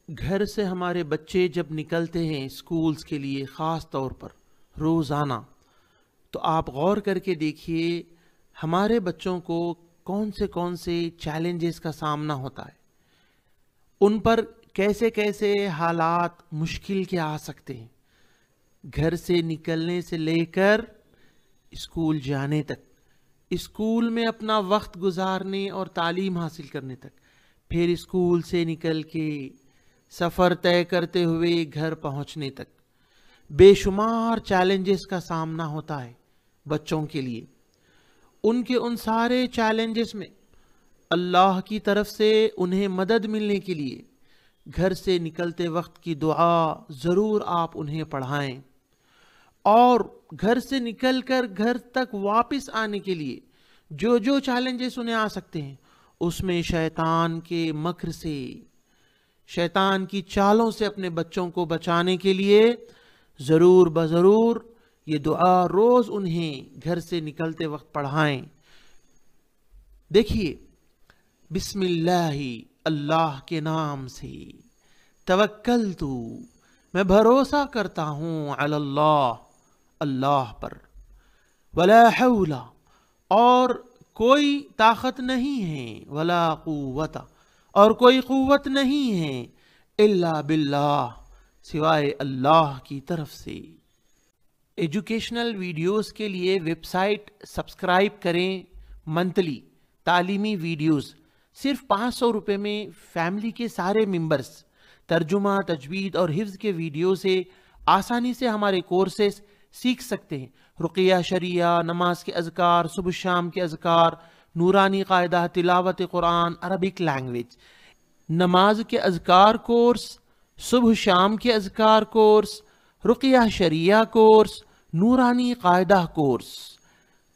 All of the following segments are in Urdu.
گھر سے ہمارے بچے جب نکلتے ہیں اسکولز کے لیے، خاص طور پر روزانہ، تو آپ غور کر کے دیکھیے ہمارے بچوں کو کون سے چیلنجز کا سامنا ہوتا ہے، ان پر کیسے کیسے حالات مشکل کے آ سکتے ہیں، گھر سے نکلنے سے لے کر اسکول جانے تک، اسکول میں اپنا وقت گزارنے اور تعلیم حاصل کرنے تک، پھر اسکول سے نکل کے سفر طے کرتے ہوئے گھر پہنچنے تک بے شمار چیلنجز کا سامنا ہوتا ہے بچوں کے لیے۔ ان سارے چیلنجز میں اللہ کی طرف سے انہیں مدد ملنے کے لیے گھر سے نکلتے وقت کی دعا ضرور آپ انہیں پڑھائیں، اور گھر سے نکل کر گھر تک واپس آنے کے لیے جو چیلنجز انہیں آ سکتے ہیں، اس میں شیطان کے مکر سے، شیطان کی چالوں سے اپنے بچوں کو بچانے کے لیے ضرور یہ دعا روز انہیں گھر سے نکلتے وقت پڑھائیں۔ دیکھیے، بسم اللہ، اللہ کے نام سے، توکلتو، میں بھروسہ کرتا ہوں، علی اللہ، اللہ پر، ولا حول، اور کوئی طاقت نہیں ہے، ولا قوت، اور کوئی قوت نہیں ہے، الا باللہ، سوائے اللہ کی طرف سے۔ ایجوکیشنل ویڈیوز کے لیے ویب سائٹ سبسکرائب کریں، منتھلی تعلیمی ویڈیوز صرف 500 روپے میں فیملی کے سارے ممبرز ترجمہ، تجوید اور حفظ کے ویڈیو سے آسانی سے ہمارے کورسز سیکھ سکتے ہیں۔ رقیہ شریعہ، نماز کے اذکار، صبح شام کے اذکار، نورانی قاعدہ، تلاوت قرآن، عربک لینگویج، نماز کے اذکار کورس، صبح شام کے اذکار کورس، رقیہ شریعہ کورس، نورانی قاعدہ کورس،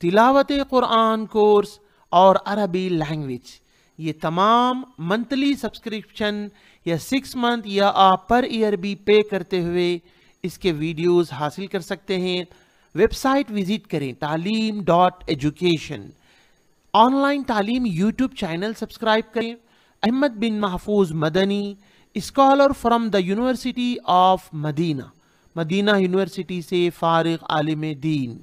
تلاوت قرآن کورس اور عربی لینگویج، یہ تمام منتھلی سبسکرپشن یا 6 منتھ یا آپ پر ایئر بھی پے کرتے ہوئے اس کے ویڈیوز حاصل کر سکتے ہیں۔ ویب سائٹ وزٹ کریں، تعلیم.ایجوکیشن۔ آن لائن تعلیم یوٹیوب چینل سبسکرائب کریں۔ Ahmad bin Mahfooz Madani, scholar from the university of Medina, Medina university سے فارغ عالم دین۔